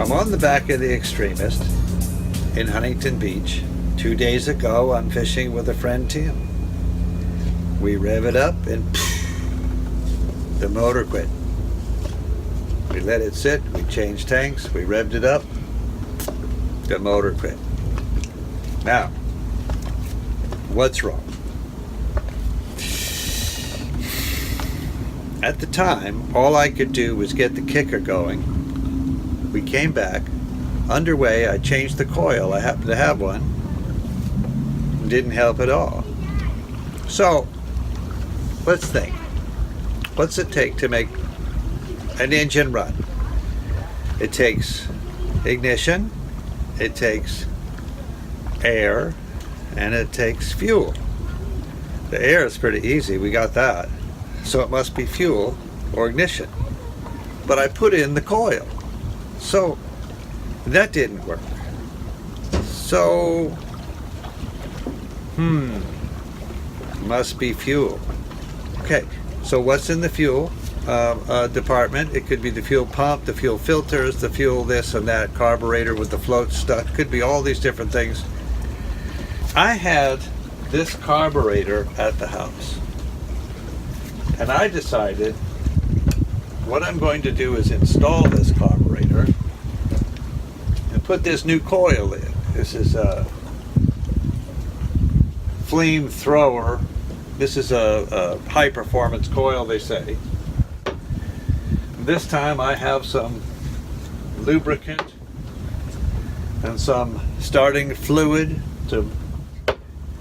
I'm on the back of the Extremist in Huntington Beach. 2 days ago, I'm fishing with a friend, Tim. We rev it up and the motor quit. We let it sit, we changed tanks, we revved it up, the motor quit. Now, what's wrong? At the time, all I could do was get the kicker going. We came back, underway, I changed the coil, I happened to have one. Didn't help at all. So, let's think. What's it take to make an engine run? It takes ignition, it takes air, and it takes fuel. The air is pretty easy, we got that. So it must be fuel or ignition. But I put in the coil. So that didn't work. So, must be fuel. Okay, so what's in the fuel department? It could be the fuel pump, the fuel filters, the fuel this and that, carburetor with the float stuff. Could be all these different things. I had this carburetor at the house. And I decided what I'm going to do is install this carburetor and put this new coil in. This is a flamethrower. This is a high performance coil, they say. This time I have some lubricant and some starting fluid to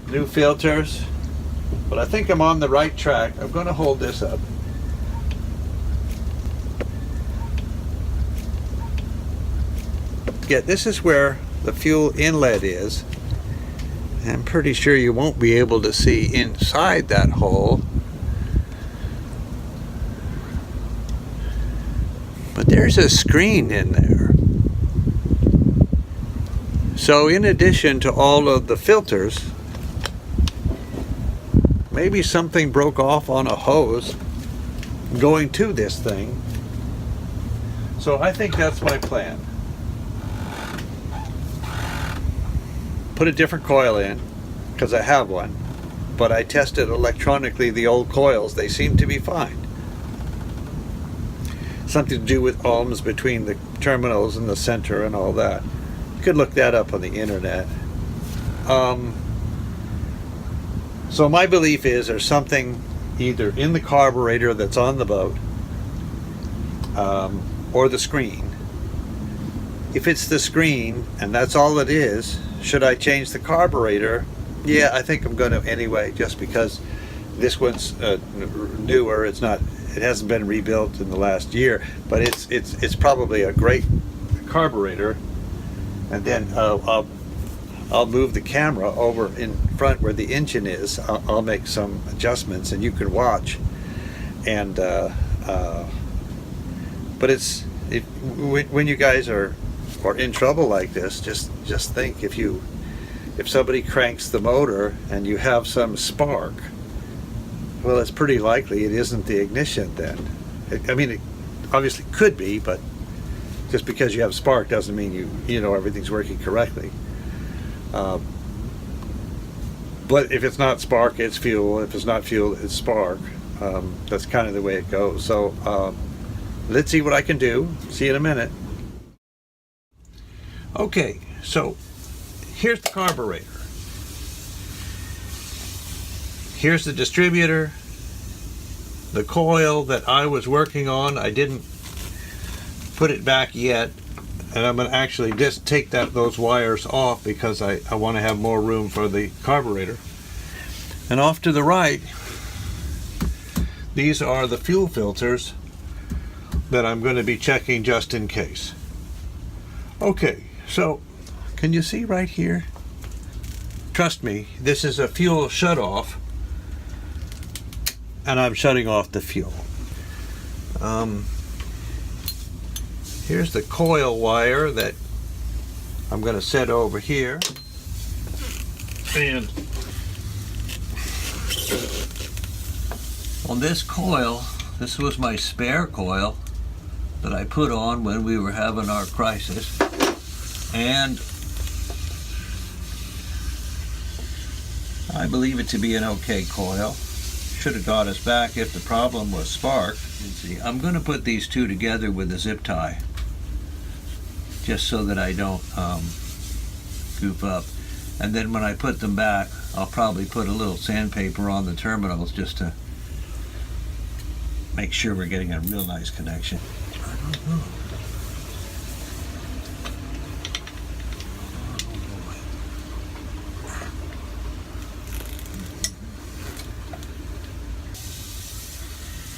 new filters. But I think I'm on the right track. I'm going to hold this up. Yeah, this is where the fuel inlet is. I'm pretty sure you won't be able to see inside that hole. But there's a screen in there. So in addition to all of the filters, maybe something broke off on a hose going to this thing. So I think that's my plan. Put a different coil in, because I have one, but I tested electronically the old coils. They seem to be fine. Something to do with ohms between the terminals and the center and all that. You could look that up on the internet. So my belief is there's something either in the carburetor that's on the boat or the screen. If it's the screen and that's all it is, should I change the carburetor? Yeah, I think I'm going to anyway, just because this one's newer. It hasn't been rebuilt in the last year, but it's probably a great carburetor. And then I'll move the camera over in front where the engine is. I'll make some adjustments and you can watch. And but when you guys are in trouble like this, just think, if somebody cranks the motor and you have some spark, well, it's pretty likely it isn't the ignition then. It obviously could be, but just because you have spark doesn't mean you know everything's working correctly. But if it's not spark, it's fuel. If it's not fuel, it's spark. That's kind of the way it goes. So let's see what I can do. See you in a minute. Okay, so here's the carburetor. Here's the distributor. The coil that I was working on, I didn't put it back yet. And I'm going to actually just take those wires off because I want to have more room for the carburetor. And off to the right, these are the fuel filters that I'm going to be checking just in case. Okay, so can you see right here? Trust me, this is a fuel shut-off, and I'm shutting off the fuel. Here's the coil wire that I'm going to set over here. And on this coil, this was my spare coil that I put on when we were having our crisis. And I believe it to be an okay coil. Should have got us back if the problem was spark. You see, I'm going to put these two together with a zip tie, just so that I don't goof up. And then when I put them back, I'll probably put a little sandpaper on the terminals just to make sure we're getting a real nice connection. I don't know.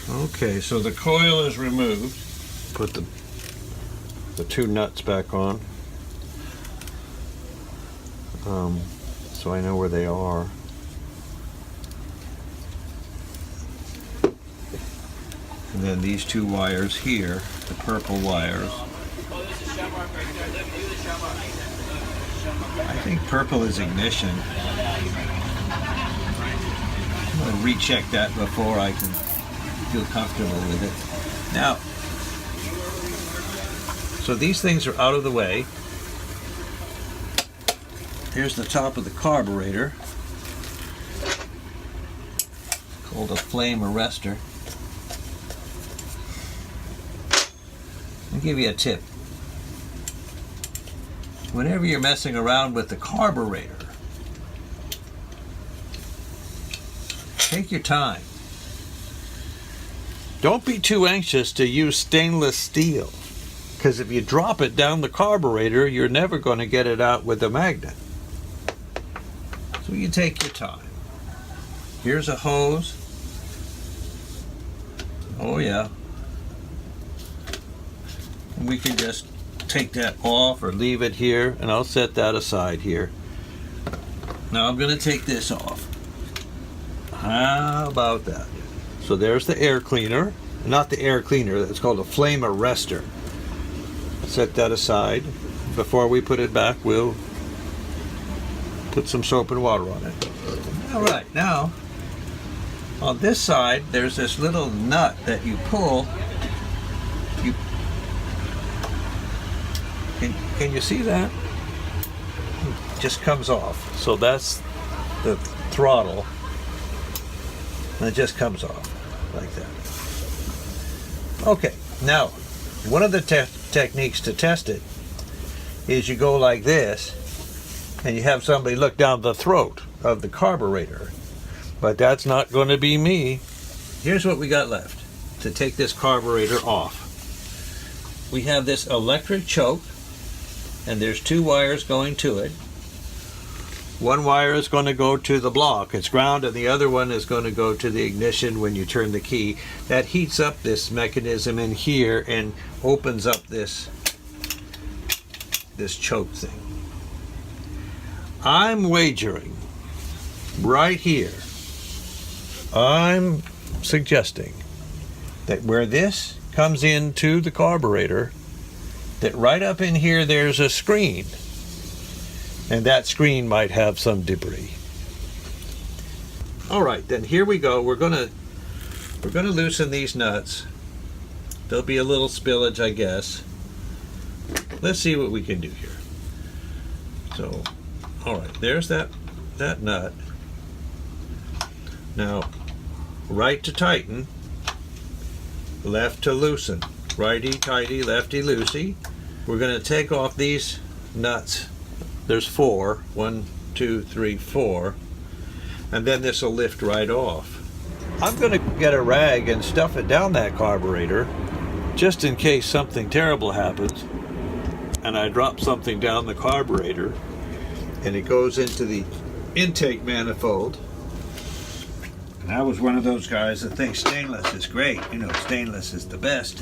Okay, so the coil is removed. Put the two nuts back on, so I know where they are. And then these two wires here, the purple wires. I think purple is ignition. I'm going to recheck that before I can feel comfortable with it. Now, so these things are out of the way. Here's the top of the carburetor, called a flame arrestor. I'll give you a tip. Whenever you're messing around with the carburetor, take your time. Don't be too anxious to use stainless steel, because if you drop it down the carburetor, you're never going to get it out with a magnet. So you take your time. Here's a hose. Oh yeah. And we can just take that off or leave it here, and I'll set that aside here. Now I'm going to take this off. How about that? So there's the air cleaner. Not the air cleaner, it's called a flame arrestor. Set that aside. Before we put it back, we'll put some soap and water on it. Alright, now on this side there's this little nut that you pull. Can you see that? It just comes off. So that's the throttle. And it just comes off like that. Okay, now one of the techniques to test it is you go like this and you have somebody look down the throat of the carburetor. But that's not going to be me. Here's what we got left to take this carburetor off. We have this electric choke, and there's two wires going to it. One wire is going to go to the block, it's ground, and the other one is going to go to the ignition when you turn the key. That heats up this mechanism in here and opens up this choke thing. I'm wagering right here, I'm suggesting that where this comes into the carburetor, that right up in here there's a screen. And that screen might have some debris. All right, then here we go. We're gonna loosen these nuts. There'll be a little spillage, I guess. Let's see what we can do here. So, all right, there's that nut. Now, right to tighten, left to loosen. Righty tighty, lefty loosey. We're gonna take off these nuts. There's 4, 1, 2, 3, 4, and then this will lift right off. I'm going to get a rag and stuff it down that carburetor, just in case something terrible happens, and I drop something down the carburetor, and it goes into the intake manifold. And I was one of those guys that thinks stainless is great. You know, stainless is the best.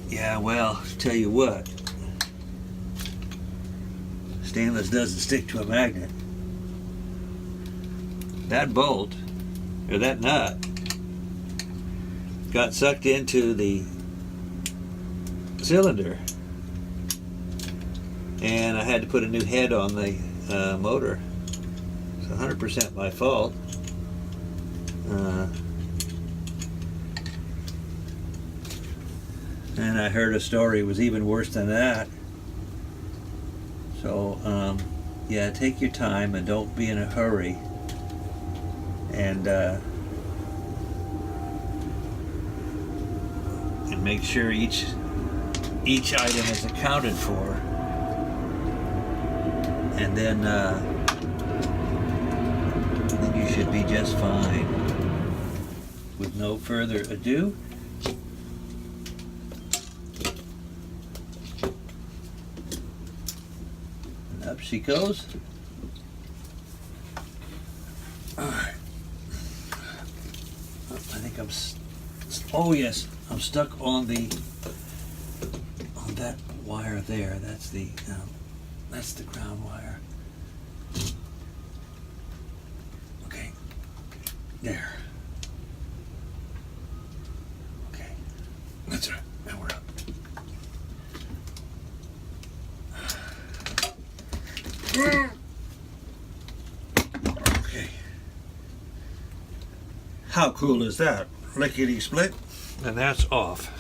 Yeah, well, tell you what. Stainless doesn't stick to a magnet. That bolt, or that nut, got sucked into the cylinder, and I had to put a new head on the motor. It's 100% my fault. And I heard a story it was even worse than that. So, yeah, take your time and don't be in a hurry. And make sure each item is accounted for. And then you should be just fine. With no further ado, and up she goes. All right. I think oh yes, I'm stuck on that wire there. That's the ground wire. Okay, there. Okay, that's right. Now we're up. Okay. How cool is that? Lickety split. And that's off.